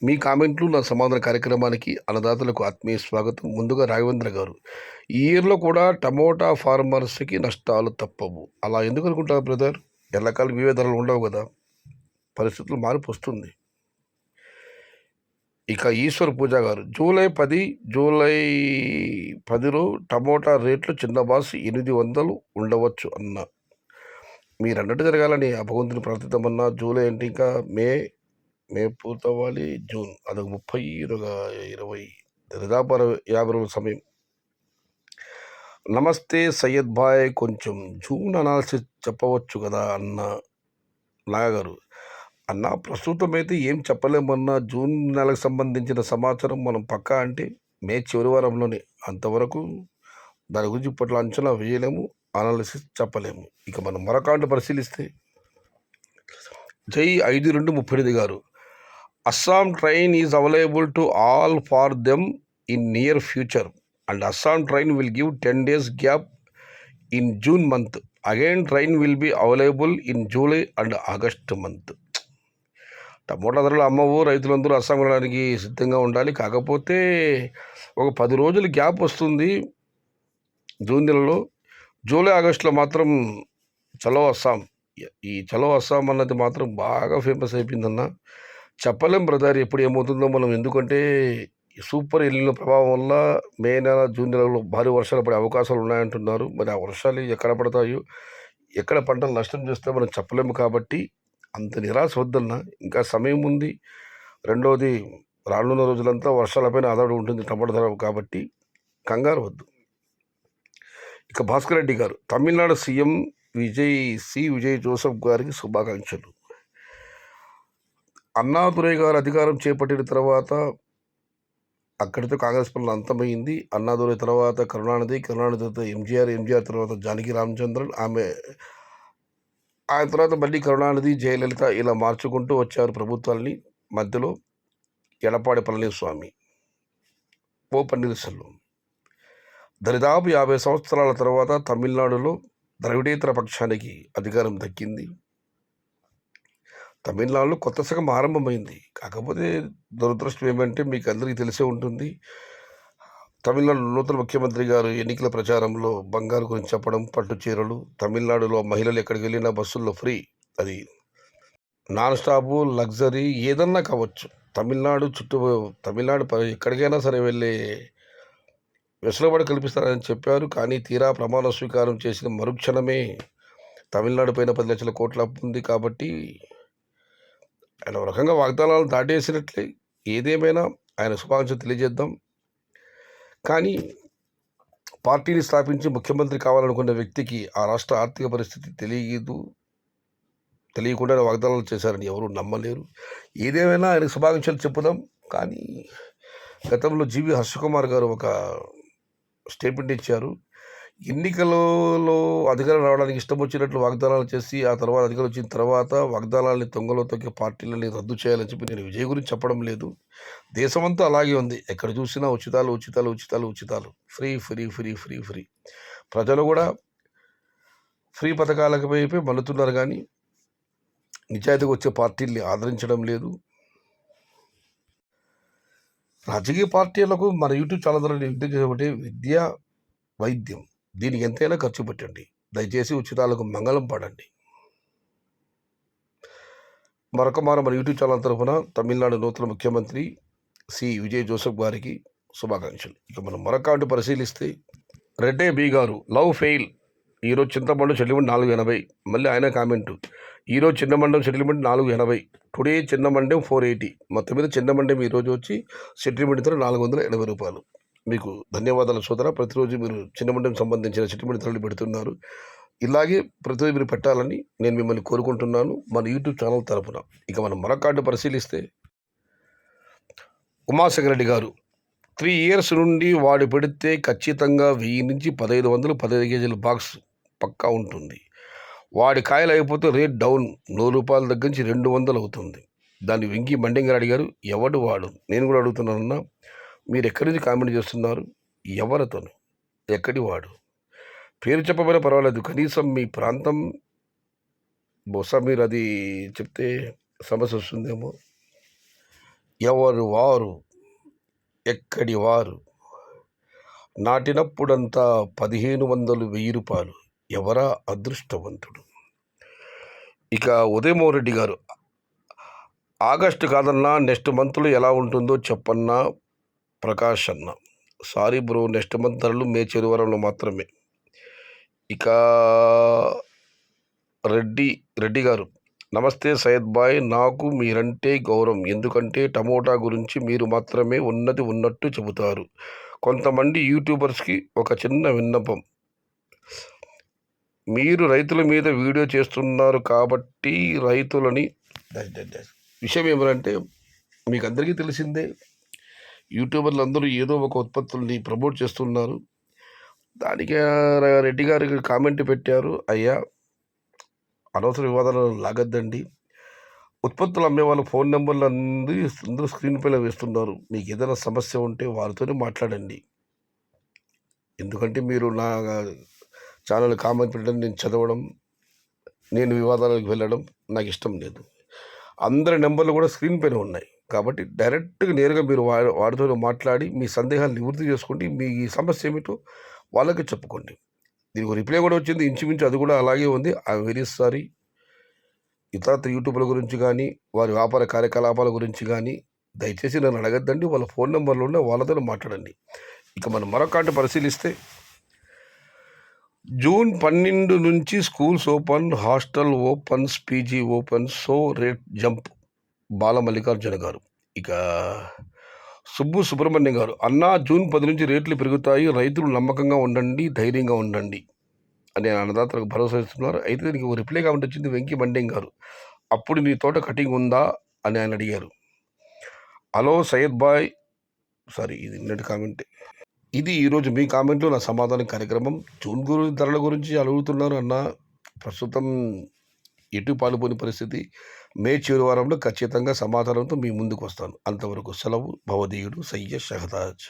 మీ కామెంట్లు నా సమాధాన కార్యక్రమానికి అన్నదాతలకు ఆత్మీయ స్వాగతం. ముందుగా రాఘవేంద్ర గారు, ఈ ఇయర్లో కూడా టమోటా ఫార్మర్స్కి నష్టాలు తప్పవు. అలా ఎందుకు అనుకుంటారు బ్రదర్? ఎల్లకాలం ఇవే ధరలు ఉండవు కదా, పరిస్థితులు మార్పు వస్తుంది. ఇక ఈశ్వర్ పూజ గారు, జూలై 10లో టమోటా రేట్లు చిన్న బాస్ 800 ఉండవచ్చు అన్న. మీరు అన్నట్టు జరగాలని ఆ భగవంతుని ప్రార్థిద్దామన్నా. జూలై అంటే ఇంకా మే పూర్తవ్వాలి, జూన్ అదొక 30, ఇదొక 20, దాదాపు 50 రోజుల సమయం. నమస్తే సయ్యద్ భాయ్, కొంచెం జూన్ అనాలిసిస్ చెప్పవచ్చు కదా అన్న నాగారు. అన్న, ప్రస్తుతం అయితే ఏం చెప్పలేమన్నా. జూన్ నెలకు సంబంధించిన సమాచారం మనం పక్కా అంటే మే చివరి వారంలోనే. అంతవరకు దాని గురించి ఇప్పట్లో అంచనా వేయలేము, అనాలిసిస్ చెప్పలేము. ఇక మనం మరొక పరిశీలిస్తే జై 5238 గారు, Assam train is available to all for them in near future, and Assam train will give 10 days gap in June month. Again train will be available in July and August month. Tomato ధరలు అమ్మవు, రైతులందరూ అస్సాం వెళ్ళడానికి సిద్ధంగా ఉండాలి. కాకపోతే ఒక 10 రోజులు gap వస్తుంది జూన్ నెలలో. జూలై ఆగస్టులో మాత్రం చలో అస్సాం, ఈ చలో అస్సాం అన్నది మాత్రం బాగా ఫేమస్ అయిపోయిందన్న. చెప్పలేం బ్రదర్ ఎప్పుడు ఏమవుతుందో మనం. ఎందుకంటే సూపర్ ఎల్నినో ప్రభావం వల్ల మే నెల, జూన్ నెలలో భారీ వర్షాలు పడే అవకాశాలు ఉన్నాయంటున్నారు. మరి ఆ వర్షాలు ఎక్కడ పడతాయో, ఎక్కడ పంటలు నష్టం చేస్తే మనం చెప్పలేము. కాబట్టి అంత నిరాశ వద్దన్న, ఇంకా సమయం ఉంది. రెండవది, రానున్న రోజులంతా వర్షాలపైన ఆధారపడి ఉంటుంది టమాటా ధర. కాబట్టి కంగారు వద్దు. ఇక భాస్కర్ రెడ్డి గారు, తమిళనాడు సీఎం విజయ్ జోసెఫ్ గారికి శుభాకాంక్షలు. అన్నాదురై గారు అధికారం చేపట్టిన తర్వాత అక్కడితో కాంగ్రెస్ పాలన అంతమైంది. అన్నాదురై తర్వాత కరుణానిధి తర్వాత ఎంజీఆర్ తర్వాత జానకి రామచంద్రన్, ఆయన తర్వాత మళ్ళీ కరుణానిధి, జయలలిత ఇలా మార్చుకుంటూ వచ్చారు ప్రభుత్వాల్ని. మధ్యలో ఎడప్పాడి పళనిస్వామి, ఓ పన్నీర్సెల్వం. దరిదాపు 50 సంవత్సరాల తర్వాత తమిళనాడులో ద్రవిడేతర పక్షానికి అధికారం దక్కింది. తమిళనాడులో కొత్త శకం ఆరంభమైంది. కాకపోతే దురదృష్టం ఏమంటే మీకు అందరికీ తెలిసే ఉంటుంది. తమిళనాడు నూతన ముఖ్యమంత్రి గారు ఎన్నికల ప్రచారంలో బంగారు గురించి చెప్పడం, పట్టు చీరలు, తమిళనాడులో మహిళలు ఎక్కడికి వెళ్ళినా బస్సుల్లో ఫ్రీ, అది నాన్ స్టాపు, లగ్జరీ ఏదన్నా కావచ్చు. తమిళనాడు ఎక్కడికైనా సరే వెళ్ళే వెసులుబాటు కల్పిస్తారని చెప్పారు. కానీ తీరా ప్రమాణ స్వీకారం చేసిన మరుక్షణమే తమిళనాడు పైన 10 లక్షల కోట్ల అప్పు ఉంది. కాబట్టి ఆయన ఒక రకంగా వాగ్దానాలు దాటేసినట్లే. ఏదేమైనా ఆయన శుభాకాంక్షలు తెలియజేద్దాం. కానీ పార్టీని స్థాపించి ముఖ్యమంత్రి కావాలనుకున్న వ్యక్తికి ఆ రాష్ట్ర ఆర్థిక పరిస్థితి తెలియకుండా వాగ్దానాలు చేశారని ఎవరు నమ్మలేరు. ఏదేమైనా ఆయనకు శుభాకాంక్షలు చెప్పుదాం. కానీ గతంలో జీవి హర్షకుమార్ గారు ఒక స్టేట్మెంట్ ఇచ్చారు. ఎన్నికలలో అధికారం రావడానికి ఇష్టం వచ్చినట్లు వాగ్దానాలు చేసి ఆ తర్వాత అధికారం వచ్చిన తర్వాత వాగ్దానాలని తొంగలో తొక్కే పార్టీలని రద్దు చేయాలని చెప్పి నేను విజయ్ గురించి చెప్పడం లేదు. దేశమంతా అలాగే ఉంది. ఎక్కడ చూసినా ఉచితాలు, ఫ్రీ. ప్రజలు కూడా ఫ్రీ పథకాలకు వైపే మల్లుతున్నారు. కానీ నిజాయితీగా వచ్చే పార్టీల్ని ఆదరించడం లేదు. రాజకీయ పార్టీలకు మన యూట్యూబ్ ఛానల్ ద్వారా విజ్ఞప్తి, విద్య, వైద్యం, దీనికి ఎంతైనా ఖర్చు పెట్టండి. దయచేసి ఉచితాలకు మంగళం పాడండి. మరొక మన యూట్యూబ్ ఛానల్ తరఫున తమిళనాడు నూతన ముఖ్యమంత్రి సి విజయ్ జోసెఫ్ గారికి శుభాకాంక్షలు. ఇక మనం మరొక పరిశీలిస్తే రెడ్డే బి గారు, లవ్ ఫెయిల్. ఈరోజు చింతమండం సెటిల్మెంట్ 480. మళ్ళీ ఆయన కామెంటు, ఈరోజు చిన్నమండం సెటిల్మెంట్ 480, టుడే చిన్నమండం 480. మొత్తం మీద చిన్నమండం ఈరోజు వచ్చి సెటిల్మెంట్ ధర 480 రూపాయలు. మీకు ధన్యవాదాలు సోదర. ప్రతిరోజు మీరు చిన్నమండం సంబంధించిన సెటిల్మెంట్ ధరలు పెడుతున్నారు. ఇలాగే ప్రతిరోజు మీరు పెట్టాలని నేను మిమ్మల్ని కోరుకుంటున్నాను మన యూట్యూబ్ ఛానల్ తరఫున. ఇక మనం మరొక పరిశీలిస్తే ఉమాశంకర్ రెడ్డి గారు, 3 years నుండి వాడి పెడితే ఖచ్చితంగా 1000 నుంచి 1500 15 కేజీల బాక్స్ పక్కా ఉంటుంది. వాడి కాయలు అయిపోతే రేట్ డౌన్, 100 రూపాయల దగ్గర నుంచి 200 అవుతుంది. దాన్ని వెంకీ మండింగారు అడిగారు, ఎవడు వాడు? నేను కూడా అడుగుతున్నానన్నా, మీరు ఎక్కడి నుంచి కామెంట్ చేస్తున్నారు? ఎవరతను? ఎక్కడి వాడు? పేరు చెప్పబోయినా పర్వాలేదు, కనీసం మీ ప్రాంతం బహుశా మీరు అది చెప్తే సమస్య వస్తుందేమో. ఎవరు వారు ఎక్కడి వారు నాటినప్పుడంతా 1500 1000 ఎవరా అదృష్టవంతుడు. ఇక ఉదయమోహన్ రెడ్డి గారు, ఆగస్టు కాదన్నా నెక్స్ట్ మంత్లో ఎలా ఉంటుందో చెప్పన్నా ప్రకాష్ అన్న. సారీ బ్రో, నెక్స్ట్ మంత్ ధరలు మే చివరిలో మాత్రమే. ఇక రెడ్డి గారు, నమస్తే సయ్యద్ బాయ్, నాకు మీరంటే గౌరవం. ఎందుకంటే టమోటా గురించి మీరు మాత్రమే ఉన్నది ఉన్నట్టు చెబుతారు. కొంతమంది యూట్యూబర్స్కి ఒక చిన్న విన్నపం, మీరు రైతుల మీద వీడియో చేస్తున్నారు కాబట్టి రైతులని విషయం ఏమంటే, మీకు అందరికీ తెలిసిందే, యూట్యూబర్లు అందరూ ఏదో ఒక ఉత్పత్తుల్ని ప్రమోట్ చేస్తున్నారు. దానికి రెడ్డి గారికి కామెంట్ పెట్టారు, అయ్యా అనవసర వివాదాలు లాగద్దండి. ఉత్పత్తులు అమ్మే వాళ్ళ ఫోన్ నెంబర్లు అందరూ స్క్రీన్ పైన వేస్తున్నారు. మీకు ఏదైనా సమస్య ఉంటే వాళ్ళతోనే మాట్లాడండి. ఎందుకంటే మీరు నా ఛానల్ కామెంట్ పెట్టడం, నేను చదవడం, నేను వివాదాలకు వెళ్ళడం నాకు ఇష్టం లేదు. అందరి నెంబర్లు కూడా స్క్రీన్ పైన ఉన్నాయి కాబట్టి డైరెక్ట్గా నేరుగా మీరు వారితో మాట్లాడి మీ సందేహాలు నివృత్తి చేసుకోండి. మీ సమస్య ఏమిటో వాళ్ళకి చెప్పుకోండి. దీనికి రిప్లై కూడా వచ్చింది, ఇంచుమించు అది కూడా అలాగే ఉంది. I'm very sorry. ఇతర యూట్యూబ్ల గురించి కానీ వారి వ్యాపార కార్యకలాపాల గురించి కానీ దయచేసి నన్ను అడగద్దండి. వాళ్ళ ఫోన్ నెంబర్లు ఉన్న వాళ్ళతో మాట్లాడండి. ఇక మనం మరొకటి పరిశీలిస్తే, జూన్ 12 నుంచి schools open, hostel opens, PG open, so rate jump. Bala Mallikarjuna గారు. ఇక సుబ్రహ్మణ్యం గారు, అన్నా జూన్ 10 నుంచి రేట్లు పెరుగుతాయి, రైతులు నమ్మకంగా ఉండండి, ధైర్యంగా ఉండండి అని అన్నదాతలకు భరోసా ఇస్తున్నారు. అయితే దీనికి ఒక రిప్లై కామెంట్ వచ్చింది వెంకీ మండేం గారు. అప్పుడు మీ తోట కటింగ్ ఉందా అని ఆయన అడిగారు. హలో సయ్యద్ బాయ్, సారీ ఇది నిన్నటి కామెంటే. ఇది ఈరోజు మీ కామెంట్లో నా సమాధానం కార్యక్రమం. జూన్ ధరల గురించి అడుగుతున్నారు అన్న. ప్రస్తుతం ఎటు పాలుపోని పరిస్థితి. మే చివరి వారంలో ఖచ్చితంగా సమాధానంతో మీ ముందుకు వస్తాను. అంతవరకు సెలవు. భవదీయుడు సయ్యద్ షహతాజ్.